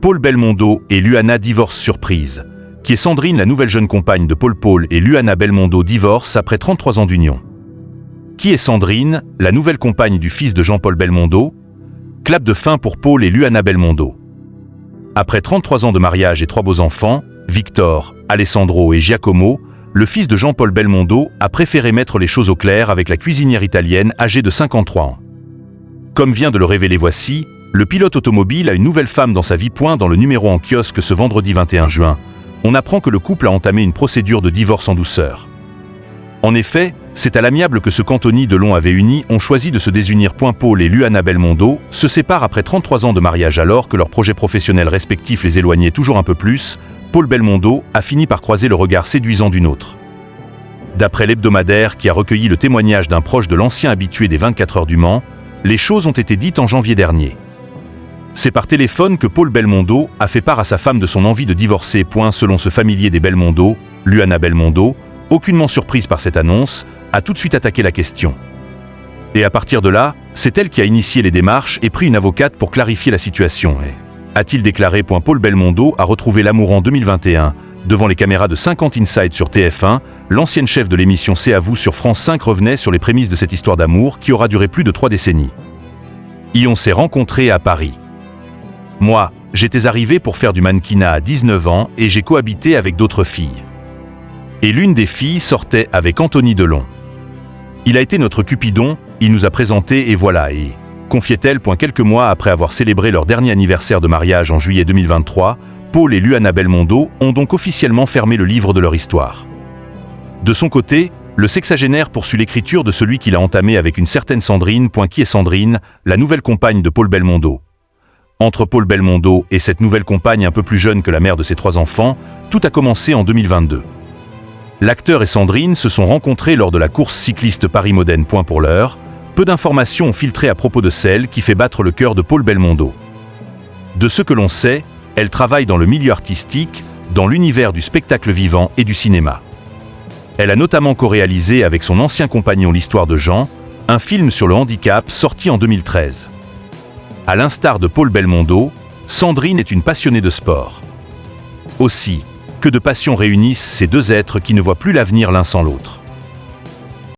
Paul Belmondo et Luana divorcent surprise. Qui est Sandrine, la nouvelle jeune compagne de Paul et Luana Belmondo divorcent après 33 ans d'union. Qui est Sandrine, la nouvelle compagne du fils de Jean-Paul Belmondo? Clap de fin pour Paul et Luana Belmondo. Après 33 ans de mariage et 3 beaux enfants, Victor, Alessandro et Giacomo, le fils de Jean-Paul Belmondo a préféré mettre les choses au clair avec la cuisinière italienne âgée de 53 ans. Comme vient de le révéler Voici, le pilote automobile a une nouvelle femme dans sa vie. Dans le numéro en kiosque ce vendredi 21 juin, on apprend que le couple a entamé une procédure de divorce en douceur. En effet, c'est à l'amiable que ce qu'Anthony Delon avait uni ont choisi de se désunir. Paul et Luana Belmondo se séparent après 33 ans de mariage alors que leurs projets professionnels respectifs les éloignaient toujours un peu plus. Paul Belmondo a fini par croiser le regard séduisant d'une autre. D'après l'hebdomadaire qui a recueilli le témoignage d'un proche de l'ancien habitué des 24 heures du Mans, les choses ont été dites en janvier dernier. C'est par téléphone que Paul Belmondo a fait part à sa femme de son envie de divorcer. Selon ce familier des Belmondo, Luana Belmondo, aucunement surprise par cette annonce, a tout de suite attaqué la question. Et à partir de là, c'est elle qui a initié les démarches et pris une avocate pour clarifier la situation. A-t-il déclaré. Paul Belmondo a retrouvé l'amour en 2021. Devant les caméras de 50 Inside sur TF1, l'ancienne chef de l'émission C'est à vous sur France 5 revenait sur les prémices de cette histoire d'amour qui aura duré plus de 3 décennies. On s'est rencontrés à Paris. Moi, j'étais arrivé pour faire du mannequinat à 19 ans et j'ai cohabité avec d'autres filles. Et l'une des filles sortait avec Anthony Delon. Il a été notre Cupidon, il nous a présenté et voilà, confiait-elle. Quelques mois après avoir célébré leur dernier anniversaire de mariage en juillet 2023, Paul et Luana Belmondo ont donc officiellement fermé le livre de leur histoire. De son côté, le sexagénaire poursuit l'écriture de celui qu'il a entamé avec une certaine Sandrine. Qui est Sandrine, la nouvelle compagne de Paul Belmondo? Entre Paul Belmondo et cette nouvelle compagne un peu plus jeune que la mère de ses 3 enfants, tout a commencé en 2022. L'acteur et Sandrine se sont rencontrés lors de la course cycliste Paris-Modène. Pour l'heure, peu d'informations ont filtré à propos de celle qui fait battre le cœur de Paul Belmondo. De ce que l'on sait, elle travaille dans le milieu artistique, dans l'univers du spectacle vivant et du cinéma. Elle a notamment co-réalisé avec son ancien compagnon L'Histoire de Jean, un film sur le handicap sorti en 2013. À l'instar de Paul Belmondo, Sandrine est une passionnée de sport. Aussi, que de passions réunissent ces deux êtres qui ne voient plus l'avenir l'un sans l'autre.